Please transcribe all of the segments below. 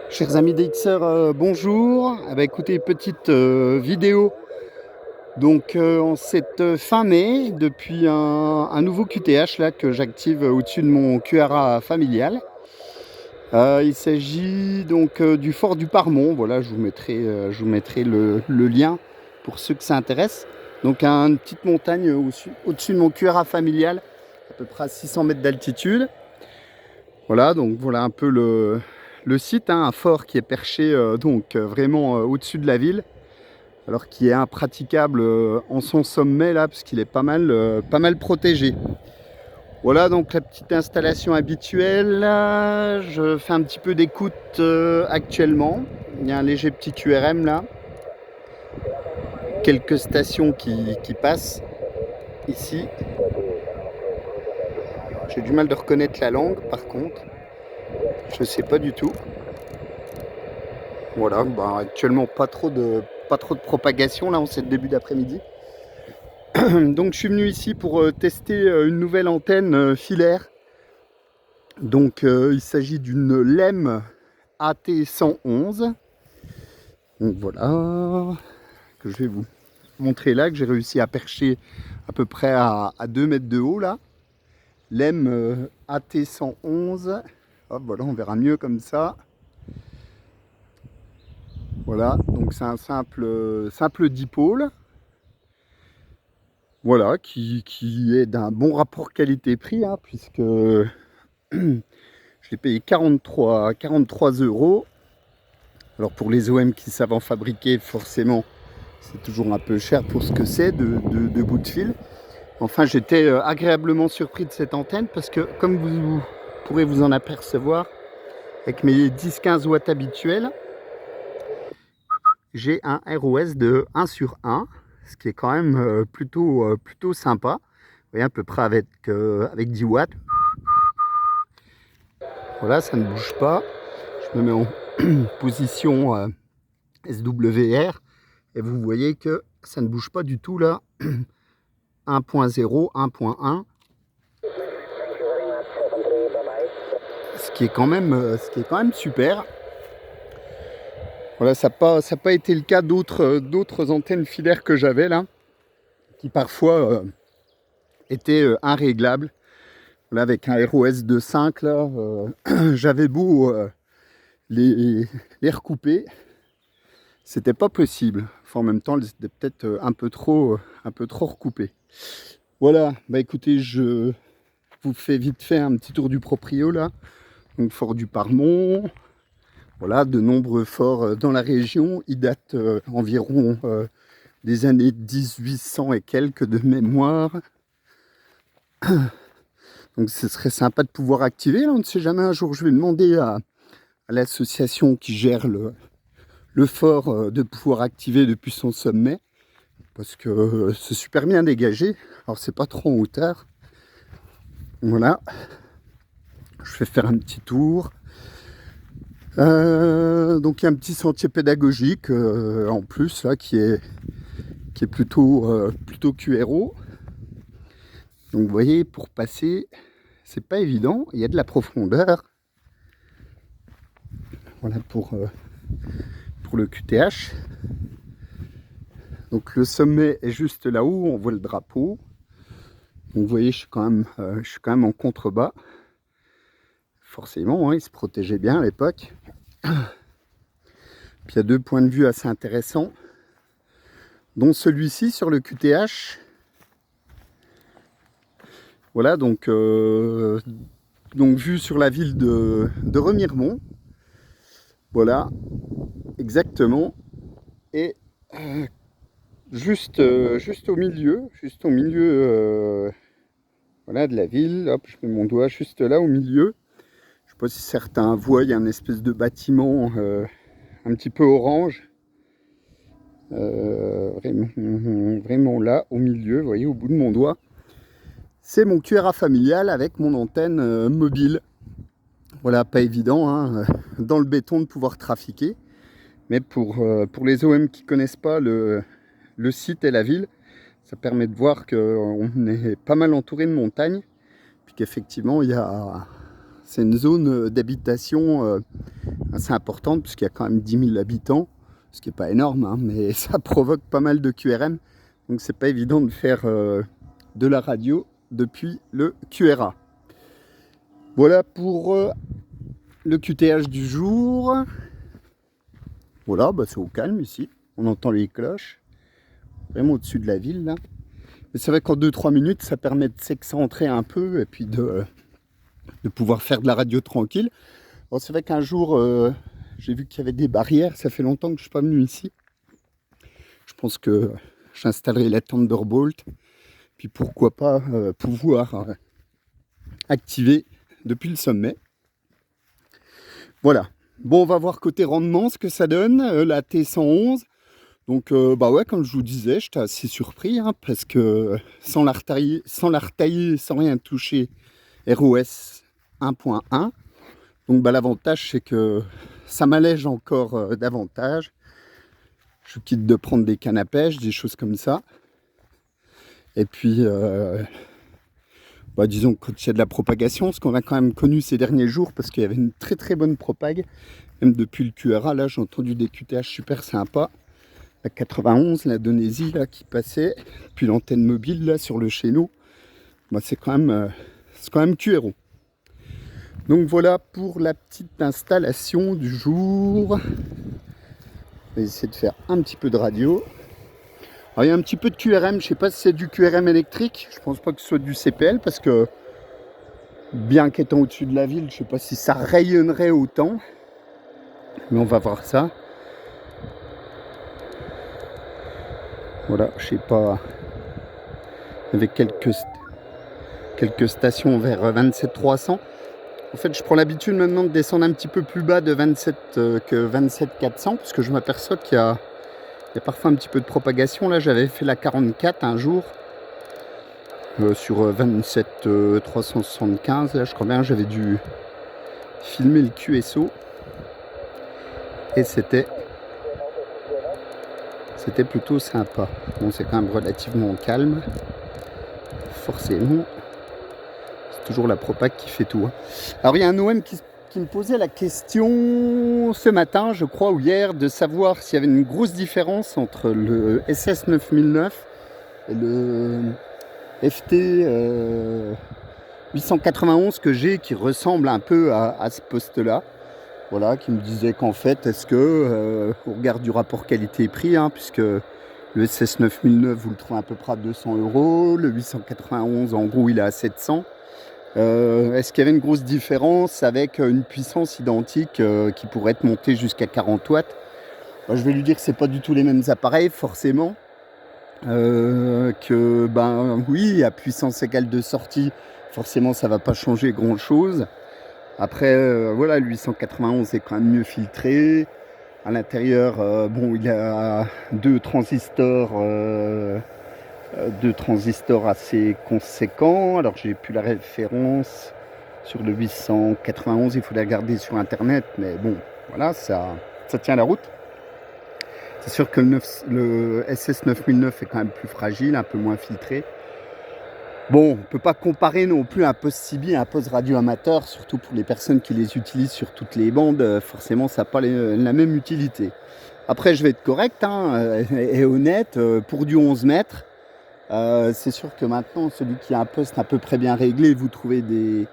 Chers amis DXR, bonjour. Ah bah, écoutez, petite vidéo en cette fin mai depuis un nouveau QTH là, que j'active au-dessus de mon QRA familial. Il s'agit du fort du Parmont. Voilà, je vous mettrai le lien pour ceux que ça intéresse. Donc une petite montagne au-dessus de mon QRA familial, à peu près à 600 mètres d'altitude. Voilà, donc voilà un peu le site, hein, un fort qui est perché vraiment au-dessus de la ville, alors qui est impraticable en son sommet là, parce qu'il est pas mal protégé. Voilà donc la petite installation habituelle. Là, je fais un petit peu d'écoute actuellement. Il y a un léger petit QRM là, quelques stations qui passent ici. J'ai du mal de reconnaître la langue par contre, je sais pas du tout. Voilà, bah, actuellement pas trop de propagation là en ce début d'après-midi. Donc je suis venu ici pour tester une nouvelle antenne filaire. Il s'agit d'une LEM AT111. Donc voilà, que je vais vous montrer là, que j'ai réussi à percher à peu près à 2 mètres de haut là. LEM AT111. Hop, voilà, on verra mieux comme ça. Voilà, donc c'est un simple dipôle. Voilà, qui est d'un bon rapport qualité-prix, hein, puisque je l'ai payé 43 euros. Alors pour les OM qui savent en fabriquer, forcément, c'est toujours un peu cher pour ce que c'est de bout de fil. Enfin, j'étais agréablement surpris de cette antenne parce que, comme vous pourrez vous en apercevoir, avec mes 10-15 watts habituels, j'ai un ROS de 1 sur 1, ce qui est quand même plutôt sympa. Vous voyez, à peu près avec 10 watts. Voilà, ça ne bouge pas. Je me mets en position SWR et vous voyez que ça ne bouge pas du tout là. 1.0, 1.1. Ce qui est quand même super. Voilà, ça n'a pas été le cas d'autres antennes filaires que j'avais là, qui parfois étaient irréglables. Là, avec un ROS de 5, là, j'avais beau les recouper, c'était pas possible. Enfin, en même temps, elles étaient peut-être un peu trop recoupées. Voilà, bah écoutez, je vous fais vite fait un petit tour du proprio là. Donc, fort du Parmont. Voilà, de nombreux forts dans la région. Ils datent environ des années 1800 et quelques de mémoire. Donc ce serait sympa de pouvoir activer. Là, on ne sait jamais, un jour je vais demander à l'association qui gère le fort de pouvoir activer depuis son sommet. Parce que c'est super bien dégagé. Alors c'est pas trop en hauteur. Voilà. Je vais faire un petit tour. Donc il y a un petit sentier pédagogique en plus là qui est plutôt QRO. Donc vous voyez, pour passer, c'est pas évident, il y a de la profondeur. Voilà pour le QTH. Donc le sommet est juste là-haut, on voit le drapeau. Donc vous voyez, je suis quand même en contrebas. Forcément, hein, il se protégeait bien à l'époque. Puis il y a deux points de vue assez intéressants, dont celui-ci sur le QTH. Voilà, donc vue sur la ville de Remiremont. Voilà, exactement. Et juste au milieu, voilà, de la ville. Hop, je mets mon doigt juste là au milieu. Je ne sais pas si certains voient, il y a une espèce de bâtiment un petit peu orange. Vraiment là, au milieu, vous voyez, au bout de mon doigt. C'est mon QRA familial avec mon antenne mobile. Voilà, pas évident, hein, dans le béton de pouvoir trafiquer. Mais pour les OM qui ne connaissent pas le site et la ville, ça permet de voir qu'on est pas mal entouré de montagnes. Puis qu'effectivement, C'est une zone d'habitation assez importante puisqu'il y a quand même 10 000 habitants, ce qui n'est pas énorme, hein, mais ça provoque pas mal de QRM. Donc c'est pas évident de faire de la radio depuis le QRA. Voilà pour le QTH du jour. Voilà, bah c'est au calme ici. On entend les cloches. Vraiment au-dessus de la ville là. Mais c'est vrai qu'en 2-3 minutes, ça permet de s'excentrer un peu et puis de pouvoir faire de la radio tranquille. Bon, c'est vrai qu'un jour, j'ai vu qu'il y avait des barrières. Ça fait longtemps que je ne suis pas venu ici. Je pense que j'installerai la Thunderbolt. Puis pourquoi pas pouvoir activer depuis le sommet. Voilà. Bon, on va voir côté rendement ce que ça donne. La T111. Donc, bah ouais, comme je vous disais, j'étais assez surpris hein, parce que sans la retailler, sans rien toucher, ROS 1.1. Donc, bah, l'avantage, c'est que ça m'allège encore davantage. Je quitte de prendre des cannes à pêche, des choses comme ça. Et puis, bah, disons que quand il y a de la propagation, ce qu'on a quand même connu ces derniers jours, parce qu'il y avait une très très bonne propague, même depuis le QRA, là j'ai entendu des QTH super sympas. La 91, la Donésie là qui passait, puis l'antenne mobile là sur le chéneau, bah, c'est quand même QRO. Donc voilà pour la petite installation du jour. On va essayer de faire un petit peu de radio. Alors, il y a un petit peu de QRM, je ne sais pas si c'est du QRM électrique, je pense pas que ce soit du CPL parce que bien qu'étant au-dessus de la ville, je ne sais pas si ça rayonnerait autant. Mais on va voir ça. Voilà, je sais pas, avec quelques stations vers 27 300. En fait, je prends l'habitude maintenant de descendre un petit peu plus bas de 27 que 27 400 parce que je m'aperçois qu'il y a parfois un petit peu de propagation. Là, j'avais fait la 44 un jour sur 27 375. Là, je crois bien, j'avais dû filmer le QSO et c'était plutôt sympa. Bon, c'est quand même relativement calme. Forcément, c'est toujours la propague qui fait tout. Hein. Alors, il y a un OM qui me posait la question ce matin, je crois, ou hier, de savoir s'il y avait une grosse différence entre le SS 9009 et le FT 891 que j'ai, qui ressemble un peu à ce poste-là. Voilà, qui me disait qu'en fait, est-ce que, au regard du rapport qualité-prix, hein, puisque le SS 9009, vous le trouvez à peu près à 200 €, le 891, en gros, il est à 700. Est-ce qu'il y avait une grosse différence avec une puissance identique qui pourrait être montée jusqu'à 40 watts? Je vais lui dire que c'est pas du tout les mêmes appareils, forcément. Que, ben oui, à puissance égale de sortie, forcément, ça va pas changer grand-chose. Après, voilà, le 891 est quand même mieux filtré. À l'intérieur, bon, il y a deux transistors assez conséquents. Alors, j'ai plus la référence sur le 891, il faut la garder sur Internet. Mais bon, voilà, ça tient la route. C'est sûr que le SS 9009 est quand même plus fragile, un peu moins filtré. Bon, on ne peut pas comparer non plus un poste CB à un poste radio amateur, surtout pour les personnes qui les utilisent sur toutes les bandes. Forcément, ça n'a pas la même utilité. Après, je vais être correct hein, et honnête. Pour du 11 mètres, c'est sûr que maintenant, celui qui a un poste à peu près bien réglé, vous trouvez des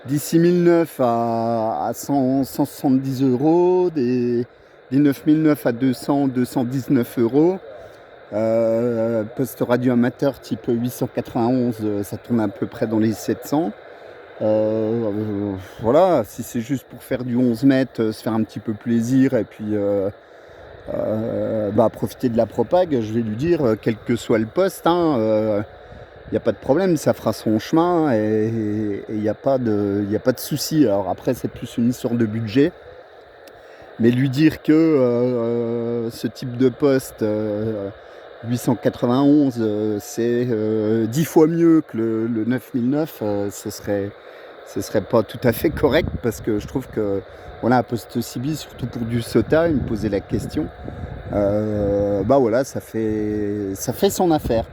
6009 à 170 €, des 9009 à 219 €. Poste radio amateur type 891, ça tourne à peu près dans les 700. Voilà, si c'est juste pour faire du 11 mètres, se faire un petit peu plaisir et puis profiter de la propague, je vais lui dire, quel que soit le poste, il n'y a pas de problème, ça fera son chemin et il n'y a pas de souci. Alors après, c'est plus une histoire de budget. Mais lui dire que ce type de poste 891 c'est 10 fois mieux que le 9009, ce serait pas tout à fait correct parce que je trouve que voilà, un poste CB, surtout pour du SOTA, il me posait la question. Voilà, ça fait son affaire.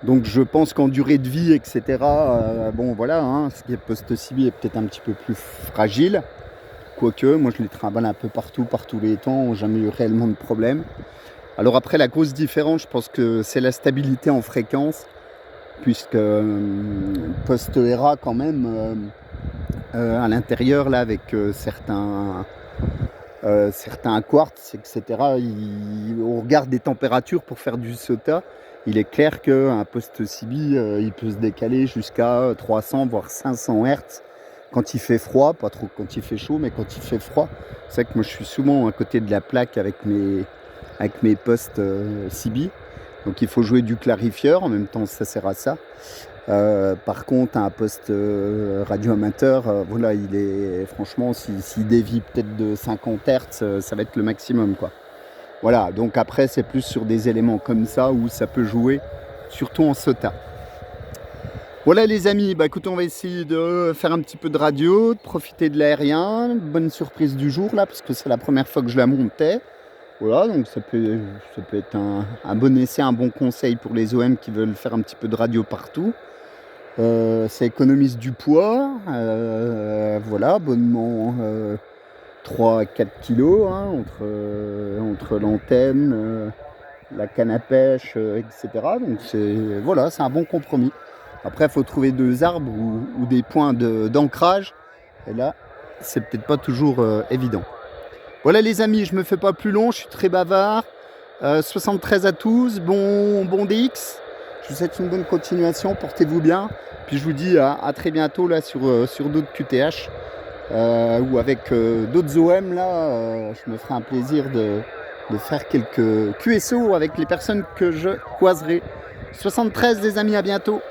Donc je pense qu'en durée de vie, etc., bon voilà, hein, ce qui est post-CB est peut-être un petit peu plus fragile. Quoique, moi je les trimballe un peu partout, par tous les temps, jamais eu réellement de problème. Alors après, la grosse différence, je pense que c'est la stabilité en fréquence, puisque post-ERA quand même, à l'intérieur, là, avec certains quartz, etc., on regarde des températures pour faire du SOTA. Il est clair qu'un post-CB, il peut se décaler jusqu'à 300 voire 500 Hz quand il fait froid, pas trop quand il fait chaud, mais quand il fait froid. C'est vrai que moi je suis souvent à côté de la plaque avec mes post-CB. Donc il faut jouer du clarifieur, en même temps ça sert à ça. Par contre, un poste radio amateur, voilà, il est franchement, s'il dévie peut-être de 50 Hz, ça va être le maximum, quoi. Voilà, donc après, c'est plus sur des éléments comme ça où ça peut jouer, surtout en SOTA. Voilà les amis, bah écoutez, on va essayer de faire un petit peu de radio, de profiter de l'aérien. Bonne surprise du jour là, parce que c'est la première fois que je la montais. Voilà, donc ça peut être un bon essai, un bon conseil pour les OM qui veulent faire un petit peu de radio partout. Ça économise du poids, voilà, abonnement 3 à 4 kilos, hein, entre l'antenne, la canne à pêche, etc. Donc voilà, c'est un bon compromis. Après, il faut trouver 2 arbres ou des points d'ancrage. Et là, c'est peut-être pas toujours évident. Voilà les amis, je me fais pas plus long, je suis très bavard. 73 à tous, bon DX. Je vous souhaite une bonne continuation, portez-vous bien. Puis je vous dis à très bientôt là sur d'autres QTH ou avec d'autres OM là. Je me ferai un plaisir de faire quelques QSO avec les personnes que je croiserai. 73 les amis, à bientôt.